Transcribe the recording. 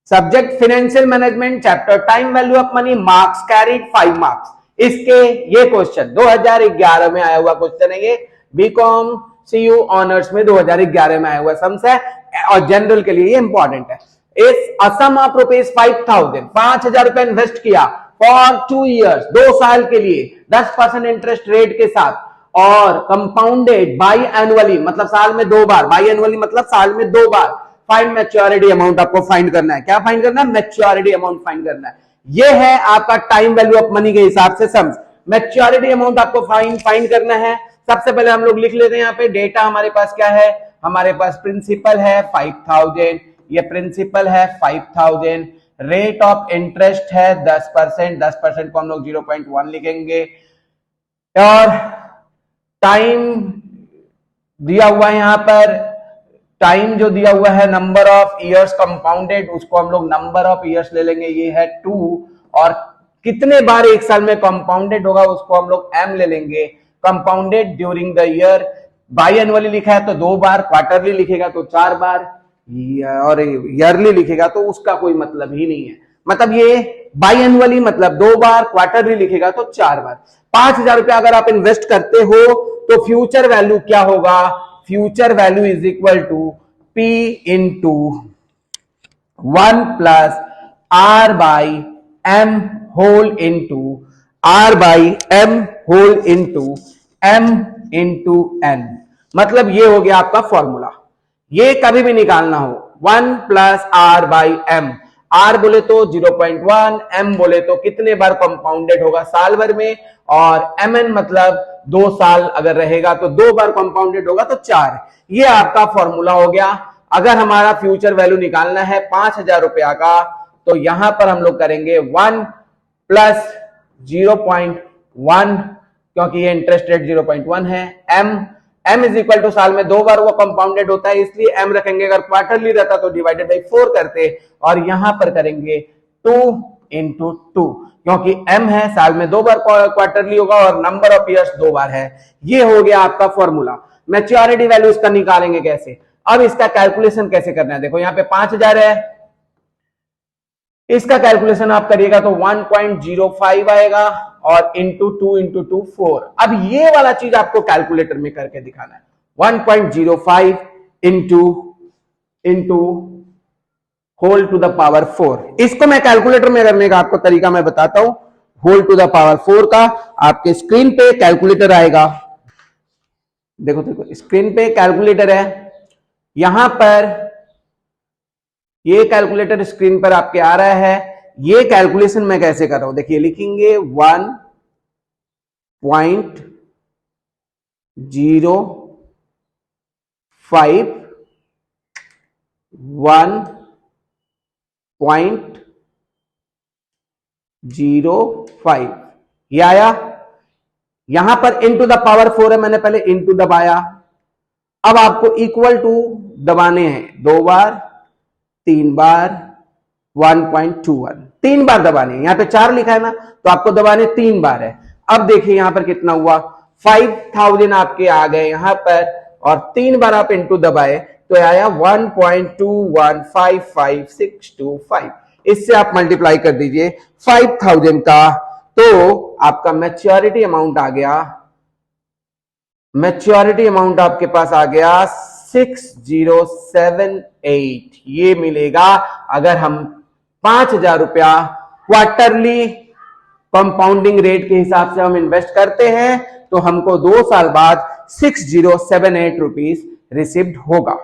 Subject financial management, chapter time value of money, marks carried 5 marks. इसके ये question 2011 में आया हुआ क्वेश्चन है, ये बीकॉम सीयू ऑनर्स में 2011 में आया हुआ सम्स है और जनरल के लिए ये इंपॉर्टेंट है। इस असम ऑफ रुपीज 5,000 रुपए इन्वेस्ट किया फॉर 2 इयर्स, 2 साल के लिए 10% इंटरेस्ट रेट के साथ और कंपाउंडेड बाई एनुअली, मतलब साल में 2 बार, बाई एनुअली मतलब साल में 2 बार। फाइंड मैच्योरिटी अमाउंट आपको फाइंड करना है। क्या फाइंड करना है? मैच्योरिटी अमाउंट फाइंड करना है। ये है आपका टाइम वैल्यू ऑफ मनी के हिसाब से सम्स। मैच्योरिटी अमाउंट आपको फाइंड करना है। सबसे पहले हम लोग लिख लेते हैं यहाँ पे डेटा हमारे पास क्या है, हमारे पास प्रिंसिपल है 5000, ये प्रिंसिपल है 5000, रेट ऑफ इंटरेस्ट है 10%, 10% को हम लोग 0.1 लिखेंगे और टाइम दिया हुआ है यहाँ पर, टाइम जो दिया हुआ है नंबर ऑफ इयर्स कंपाउंडेड, उसको हम लोग नंबर ऑफ इयर्स ले लेंगे, ये है 2 और कितने बार एक साल में कंपाउंडेड होगा उसको हम लोग m ले लेंगे। Compounded during the year, by annually लिखा है तो 2 बार, क्वार्टरली लिखेगा तो 4 बार और ईयरली लिखेगा तो उसका कोई मतलब ही नहीं है। मतलब ये बाई एनुअली मतलब 2 बार, क्वार्टरली लिखेगा तो 4 बार। 5,000 रुपया अगर आप इन्वेस्ट करते हो तो फ्यूचर वैल्यू क्या होगा? Future value is equal to P into 1 plus R by M whole into R by M whole into M into N। मतलब ये हो गया आपका फॉर्मूला। ये कभी भी निकालना हो 1 plus R by M, R बोले तो 0.1, M बोले तो कितने बार कंपाउंडेड होगा साल भर में, और MN मतलब 2 साल अगर रहेगा तो 2 बार कंपाउंडेड होगा तो 4। ये आपका फॉर्मूला हो गया। अगर हमारा फ्यूचर वैल्यू निकालना है 5,000 रुपया का तो यहां पर हम लोग करेंगे 1 प्लस 0.1 क्योंकि ये इंटरेस्ट रेट 0.1 है। M इज इक्वल टू साल में 2 बार वो कंपाउंडेड होता है इसलिए M रखेंगे। अगर क्वार्टरली रहता तो डिवाइडेड बाई 4 करते और यहां पर करेंगे 2 इंटू 2 क्योंकि M है, साल में 2 बार क्वार्टरली होगा और नंबर ऑफ इयर्स 2 बार है। ये हो गया आपका फॉर्मूला। मैच्योरिटी वैल्यू इसका निकालेंगे कैसे? अब इसका कैलकुलेशन कैसे करना है? देखो यहाँ पे 5,000 है, इसका कैलकुलेशन आप करिएगा तो 1.05 आएगा और इंटू 2 इंटू 2 4। अब ये वाला चीज आपको कैलकुलेटर में करके दिखाना है। 1.05 into whole to the power 4। इसको मैं कैलकुलेटर में करने का आपको तरीका मैं बताता हूं। होल टू द पावर 4 का आपके स्क्रीन पे कैलकुलेटर आएगा। देखो देखो स्क्रीन पे कैलकुलेटर है, यहां पर ये कैलकुलेटर स्क्रीन पर आपके आ रहा है। ये कैलकुलेशन मैं कैसे कर रहा हूं देखिए, लिखेंगे 1.05 1.05 ये आया। यहां पर इंटू द पावर 4 है, मैंने पहले इंटू दबाया। अब आपको इक्वल टू दबाने हैं 2 बार, 3 बार, 1.21 3 बार दबाने हैं। यहां पे 4 लिखा है ना तो आपको दबाने 3 बार है। अब देखिए यहां पर कितना हुआ, 5,000 आपके आ गए यहां पर और 3 बार आप इंटू दबाए तो आया 1.2155625। इससे आप मल्टीप्लाई कर दीजिए 5,000 का तो आपका मैच्योरिटी अमाउंट आ गया। मैच्योरिटी अमाउंट आपके पास आ गया 6078। ये मिलेगा अगर हम 5,000 रुपया क्वार्टरली कंपाउंडिंग रेट के हिसाब से हम इन्वेस्ट करते हैं तो हमको 2 साल बाद 6078 रुपीज रिसीव्ड होगा।